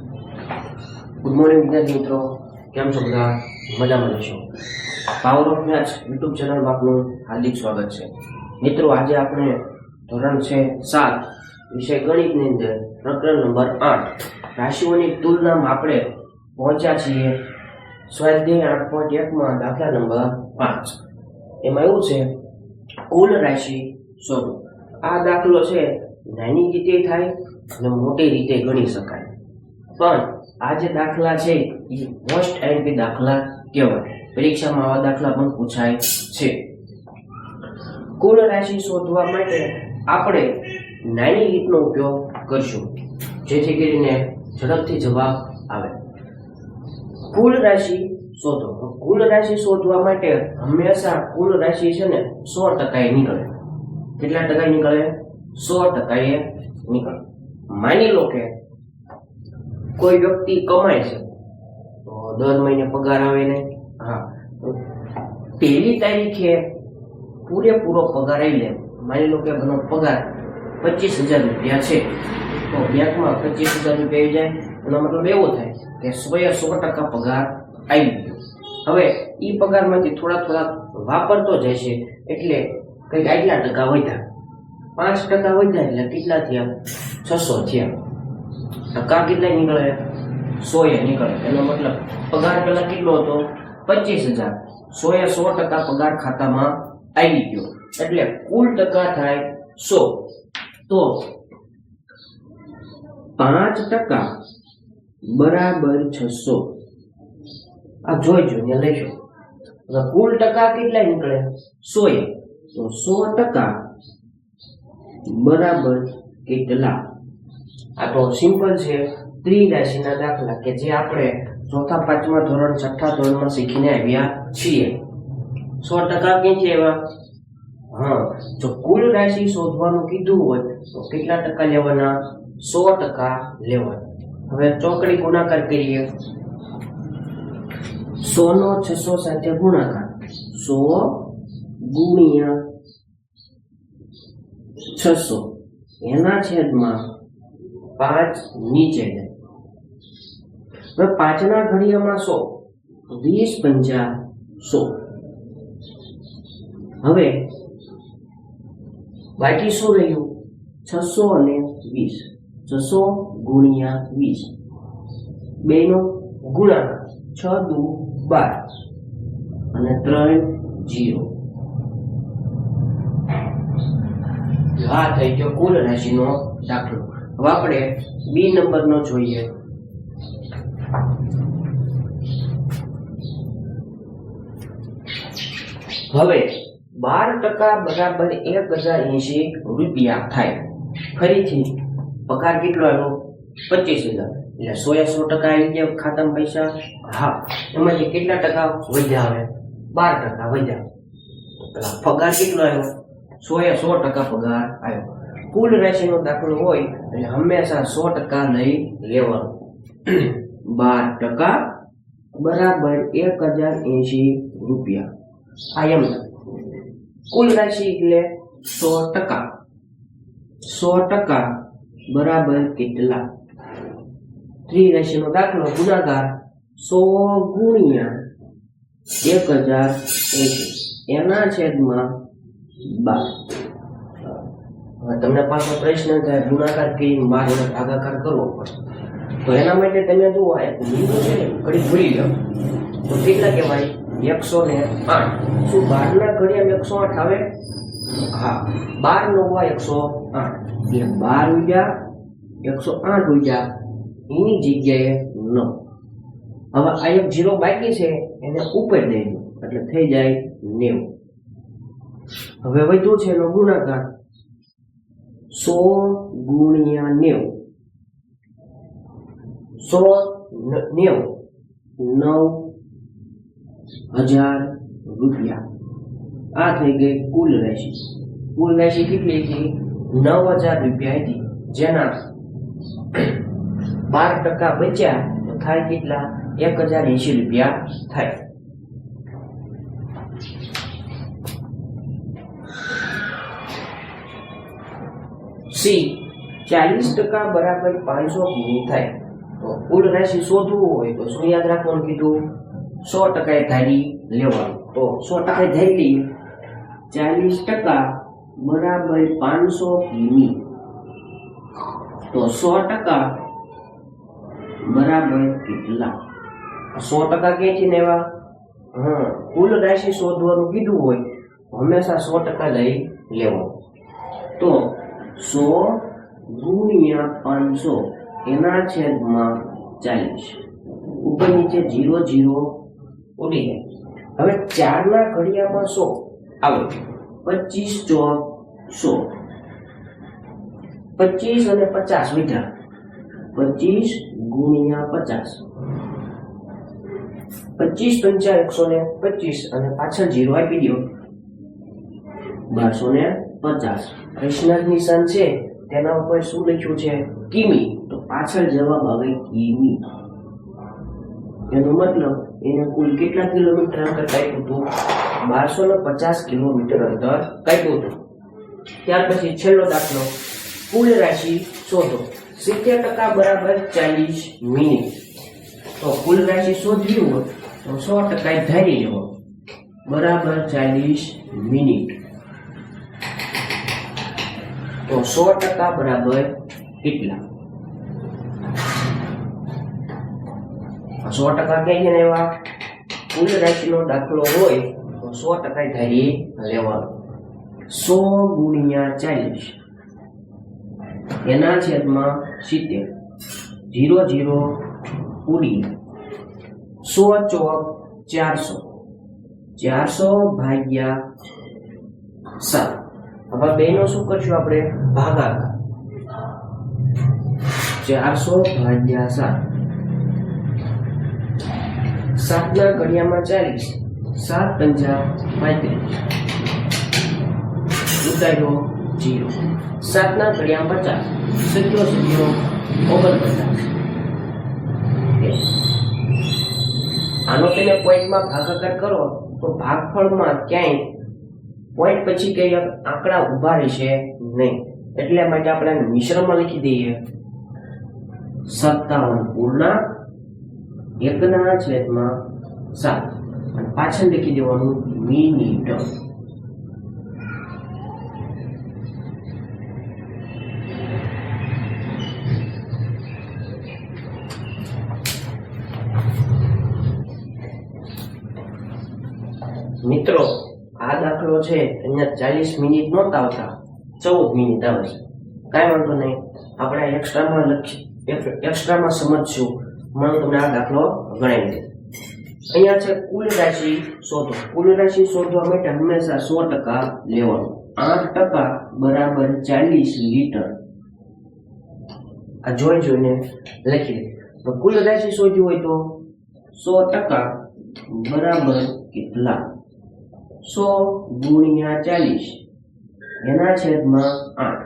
Good morning વિદ્યાર્થી મિત્રો, કેમ છો બધા? મજામાં છો? પાવર ઓફ મેથ્સ યુટ્યુબ ચેનલમાં આપનું હાર્દિક સ્વાગત છે. મિત્રો, આજે આપણે ધોરણ છે 7 વિષય ગણિતની અંદર પ્રકરણ નંબર 8 રાશિઓની તુલનામાં આપણે પહોંચ્યા છીએ સ્વાધ્યાય 8.1 દાખલા નંબર 5. એમાં એવું છે, કુલ રાશિ શોધો. આ દાખલો છે નાની રીતે થાય અને મોટી રીતે ગણી શકાય, પણ આ જે દાખલા છે એ મોસ્ટ આઈએમપી દાખલા કહેવાય. પરીક્ષામાં આવા દાખલા પણ પૂછાય છે. કુલ રાશિ શોધવા માટે આપણે નાની રીતનો ઉપયોગ કરશું, જેથી કરીને ઝડપથી જવાબ આવે. કુલ રાશિ શોધો. કુલ રાશિ શોધવા માટે હંમેશા કુલ રાશિ છે ને 100% નીકળે. કેટલા ટકા નીકળે? 100% નીકળે. માની લો કે કોઈ વ્યક્તિ કમાય છે તો દર મહિને પગાર આવે ને, પહેલી તારીખે પૂરેપૂરો પગાર આવી લે. માની લો કે એનો પગાર 25,000 રૂપિયા છે, તો બેંકમાં 25,000 રૂપિયા આવી જાય. એનો મતલબ એવો થાય કે 100% પગાર આવી ગયો. હવે એ પગારમાંથી થોડા વાપરતો જાય છે, એટલે કંઈક આટલા ટકા વધ્યા. 5% વધ્યા એટલે કેટલા થયા? 600 થયા. ટકા કેટલા નીકળે? 100 નીકળે. એનો મતલબ પગાર પેલા કેટલો હતો? 25,000. 100% પગાર ખાતામાં આવી ગયો, એટલે કુલ ટકા થાય 100. તો 5% બરાબર 600. આ જોઈજો ને લેશો. કુલ ટકા કેટલા નીકળે? 100. તો 100% બરાબર કેટલા? આ તો સિમ્પલ છે, ત્રિરાશિના દાખલા કે જે આપણે 4થા 5મા ધોરણ 6થા ધોરણમાં શીખીને આવ્યા છીએ. 100% ક્યાંથી આવ્યા? જો કુલ રાશિ શોધવાનું કીધું હોય તો કેટલા ટકા લેવાના? 100% લેવાના. હવે ચોકડી ગુણાકાર કરીએ. 100 નો 600 સાથે ગુણાકાર. 100 ગુણ્યા 600 એના છેદમાં 5 નીચે જાય. હવે 5 ના ઘડિયામાં 100, 20 × 100. હવે બાકી શું રહ્યું? 600 અને 20. 600 ગુણ્યા 20, બેનો ગુણાકાર. 6 દુ 12 અને 3 0. આ થઈ ગયો કુલ રાશિનો દાખલો. હવે આપણે બી નંબરનો જોઈએ. હવે 12% બરાબર 1080 રૂપિયા થાય. ફરીથી પગાર કેટલો આવ્યો? 25,000. એટલે 100% આવી ગયા ખાતામાં પૈસા. એમાંથી કેટલા ટકા વધ્યા? આવે 12% વધ્યા. પગાર કેટલો આવ્યો? 100% પગાર આવ્યો. કુલ રાશિનો દાખલો હોય એટલે હંમેશા 100% લઈ લેવાનો. 12% બરાબર 1080 રૂપિયા. આ એમ કુલ રાશિ એટલે 100%. 100% બરાબર કેટલા? ત્રિરાશિનો દાખલો ગુણાકાર. 100 ગુણ્યા 1080 એના છેદમાં 12. તમને પાછો પ્રશ્ન થાય, ગુણાકાર કરીને 12 વડે ભાગાકાર કરવો પડે, તો એના માટે તમે જુઓ, આ બિંદુ છે ને ઘડી ભૂલી લો તો કેટલા કહેવાય? 108. શું 12 ના ઘડિયામાં 108 આવે? 12 નો હોય 108 એટલે 12 ઉજા 108 ઉજા એની જગ્યાએ 9. હવે આ એક 0 બાકી છે, એને ઉપર દઈ દો એટલે થઈ જાય 90. હવે વધ્યું છે એનો ગુણાકાર. 100 ગુણ્યા 90. 9,000 રૂપિયા. આ થઈ ગઈ કુલ રાશિ. કુલ રાશિ કેટલી હતી? 9,000 રૂપિયા હતી, જેના 12% બચ્યા તો થાય કેટલા? 1,080 રૂપિયા થાય. સી 40% બરાબર 500 કિમી થાય. તો કુલ રાશિ શોધવું હોય તો શું યાદ રાખવાનું કીધું? 100% ધારી લેવાનું. તો 100% ધારી લઈએ. 40% બરાબર 500 કિમી. તો 100% બરાબર કેટલા? 100% ક્યાંથી લેવા? કુલ રાશિ શોધવાનું કીધું હોય હંમેશા 100% લઈ લેવાનું. તો 100 ગુણ્યા 500 એના છેદમાં 40. ઉપર નીચે 0 0 ઉડી જાય. હવે 4 ના ઘડિયામાં 100 આવે. 25 ચોક 100. 25 અને 50 મીઠા. 25 ગુણ્યા 50. 25 5 125 અને પાછળ 0 આપી દો. 1250. પ્રશ્નાર્થ નિશાન છે તેના ઉપર શું લખ્યું છે? કિમી. તો પાછળ જવાબ આવે કિમી. એનો મતલબ એને કુલ કેટલા કિલોમીટર અંતર કાપ્યું હતું? 1250 કિલોમીટર અંતર કાપ્યું હતું. ત્યાર પછી છેલ્લો દાખલો, કુલ રાશિ શોધો. 70% બરાબર 40 મિનિટ. તો કુલ રાશિ શોધવી હોય તો 100% ધારી લેવો બરાબર 40 મિનિટ. તો 100% બરાબર કેટલા? 100% ક્યાંથી લેવા? કુલ રાશિનો દાખલો હોય તો 100% ધારી લેવાનો. 100 ગુણ્યા 40 એના છેદમાં 70. 0 0 ઉડી. 100 ચોક 400. 400 ભાગ્યા 7. હવે બેનો શું કરશું આપણે? ભાગાકાર. 400 ભાગ્યા 7. 7 ના ઘડિયામાં 40. 7 પંચા 35. ઉતાર્યો 0. 7 ના ઘડિયામાં 50. 70 49. આનો તમે પોઈન્ટમાં ભાગાકાર કરો તો ભાગફળમાં ક્યાંય પોઈન્ટ પછી કઈ આંકડા ઉભા રહેશે નહીં. એટલે માટે આપણે મિશ્રમાં લખી દઈએ 57 પૂર્ણાંક 1/7 અને પાછળ લખી દેવાનું મિનિટ. મિત્રો આ દાખલો છે અહીંયા 40 મિનિટ નહોતા આવતા, 14 મિનિટ આવે છે. કાંઈ વાંધો નહીં, આપણે એક્સ્ટ્રામાં સમજશું. મને તમને આ દાખલો ગણાવી દે. અહીંયા છે કુલ રાશિ શોધો. કુલ રાશિ શોધવા માટે હંમેશા 100% લેવાનું. 8% બરાબર 40 લીટર. આ જોઈને લખી દે. તો કુલ રાશિ શોધવી હોય તો 100% બરાબર કેટલા? 100 ગુણ્યા 40 એના છેદમાં 8.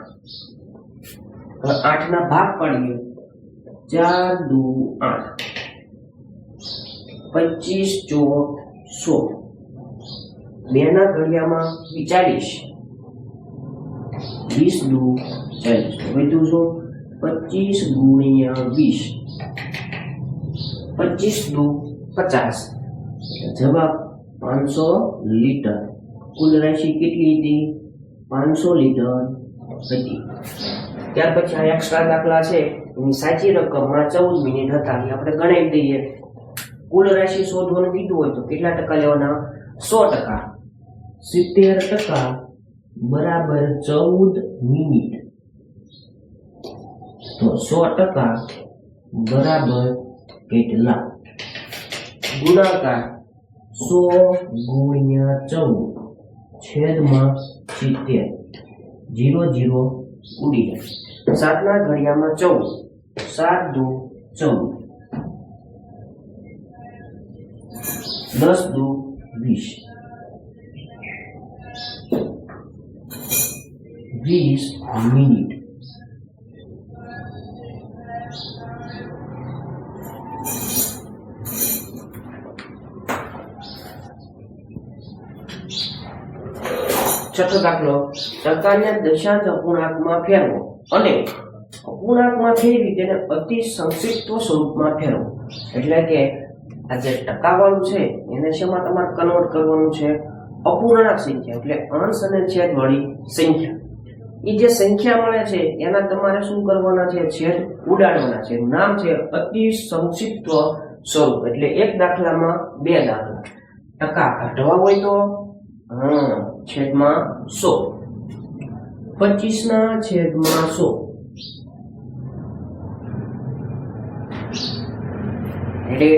હવે 8 ના ભાગ પાડીએ. 4 દુ 8. 25 ચોક 100. 2 ના ઘડિયામાં 40. 20 દુ 40. વધુ શું? 25 ગુણ્યા 20. 25 દુ 50. જવાબ 500 લીટર. કુલ રાશિ કેટલી હતી? 500 લીટર હતી. ત્યાર પછી આ એક્સ્ટ્રા દાખલા છે એની સાચી રકમમાં 14 મિનિટ હતા. આપણે ગણાવી દઈએ. કુલ રાશિ શોધવાનું કીધું હોય તો કેટલા ટકા લેવાના? 100%. 70% બરાબર 14 મિનિટ. તો 100% બરાબર કેટલા? ગુણાકાર 100 ગુણ્યા 14 છેદમાં 70. 0 0 ઉડી જાય. 7 ના ઘડિયામાં 14. 7 દુ 14. 10 દુ 20. 20 મિનિટ. છઠ્ઠો દાખલો, ટકાને દશાંશ અપૂર્ણાંકમાં ફેરવો અને અપૂર્ણાંકમાં ફેરવી તેને અતિ સંક્ષિપ્ત સ્વરૂપમાં ફેરવો. એટલે કે આ જે ટકાવાળું છે એને શેમાં તમારે કન્વર્ટ કરવાનું છે? અપૂર્ણાંક સંખ્યા એટલે અંશ અને છેદ વાળી સંખ્યા. એ જે સંખ્યા મળે છે એના તમારે શું કરવાના છે? છેદ ઉડાડવાના છે. નામ છે અતિ સંક્ષિપ્ત સ્વરૂપ. એટલે એક દાખલામાં બે દાખલા. ટકા કાઢવા હોય તો છેદમાં 100, 25 છેદમાં 100. એટલે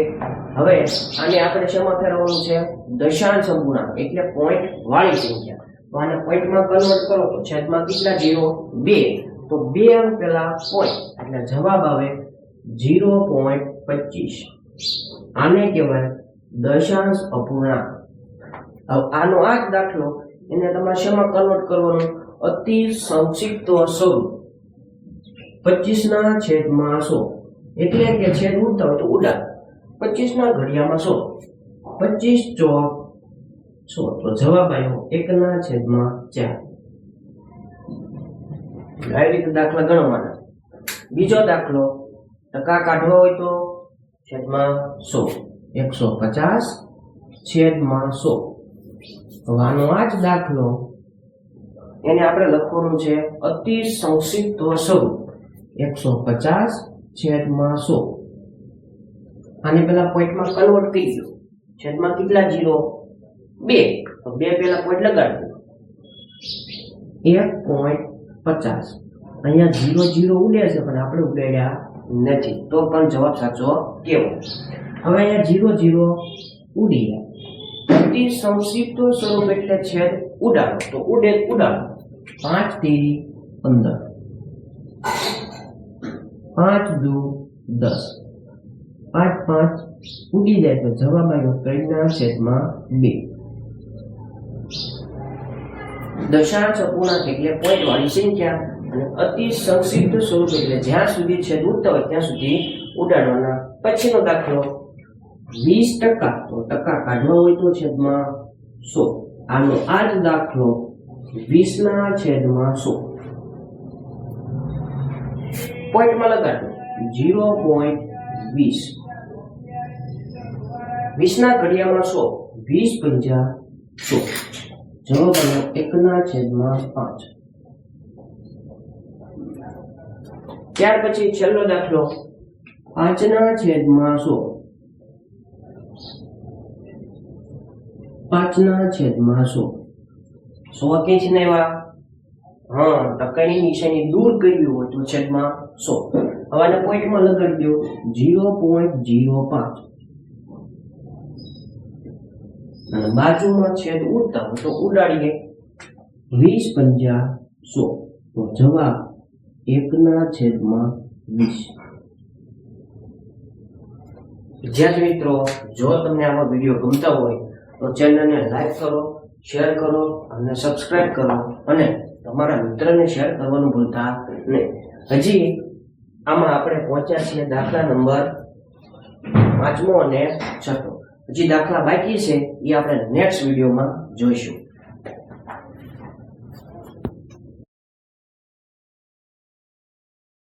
હવે આને આપણે શેમાં ફેરવવાનું છે? દશાંશ અપૂર્ણાંક એટલે પોઈન્ટ વાળી સંખ્યા. તો આને પોઈન્ટમાં કન્વર્ટ કરો તો છેદમાં કેટલા ઝીરો? 2. તો 2 અંક પહેલા પોઈન્ટ એટલે જવાબ આવે 0.25. આને કહેવાય દશાંશ અપૂર્ણાંક. હવે આનો આ જ દાખલો એને તમારે શેમાં કન્વર્ટ કરવાનો? અતિ સંક્ષિપ્ત સ્વરૂપ 25 છેદમાં 100. એટલે કે છેદ ઉડતા હોય તો ઉડાડ. 25 ઘડિયામાં 100, 25 ચોક 100. તો જવાબ આવ્યો 1/4. આવી રીતે દાખલા ગણવાના. બીજો દાખલો ટકા કાઢવા હોય તો છેદમાં 100, 150 છેદમાં 100. હવે આનો આ જ દાખલો એને આપણે લખવાનું છે અતિ સંક્ષિપ્ત સ્વરૂપ 150 છેદમાં 100. આને પેલા પોઈન્ટમાં કન્વર્ટ કરી દો. છેદમાં કેટલા ઝીરો? 2. તો 2 પેલા પોઈન્ટ લગાડી દો. 1.50. અહીંયા 0 0 ઉડે છે પણ આપણે ઉડાડ્યા નથી, તો પણ જવાબ સાચો કેવો? હવે અહીંયા 0 0 ઉડી ગયા. અતિ સંક્ષિપ્ત સ્વરૂપ એટલે છેદ ઉડાડો. તો ઉડાડો. 5 તેરી 15, 5 દુ 10, 5 5 ઉડી જાય તો જવાબ આવ્યો 3/2. દશાંશ અપૂર્ણાંક એટલે પોઈન્ટ વાળી સંખ્યા અને અતિ સંક્ષિપ્ત સ્વરૂપ એટલે જ્યાં સુધી છેદ ઉડતા હોય ત્યાં સુધી ઉડાડવાના. પછીનો દાખલો 20%. તો ટકા કાઢવા હોય તો છેદમાં 100. આનો આ જ દાખલો 20 છેદમાં 100. પોઈન્ટમાં લગાડો 0.20. 20 ઘડિયામાં 100, 20 × 100. જવાબ આવ્યો 1/5. ત્યાર પછી છેલ્લો દાખલો 5 છેદમાં 100. 5 છેદમાં 100. 100 ક્યાંથી ને આવ્યા? ટકાની નિશાની દૂર કરવી હોય તો છેદમાં 100. હવે આને પોઈન્ટમાં લગાડી દો 0.05. અને બાજુમાં છેદ ઉડતા હોય તો ઉડાડીએ 20 × 100. તો જવાબ 1/20. વિદ્યાર્થી મિત્રો, જો તમને આવા વિડીયો ગમતા હોય તો ચેનલને લાઈક કરો, શેર કરો અને સબસ્ક્રાઇબ કરો અને તમારા મિત્રને શેર કરવાનું ભૂલતા નહીં. હજી આમાં આપણે પહોંચ્યા છીએ દાખલા નંબર 5મો અને 6. હજી દાખલા બાકી છે, એ આપણે નેક્સ્ટ વિડીયોમાં જોઈશું.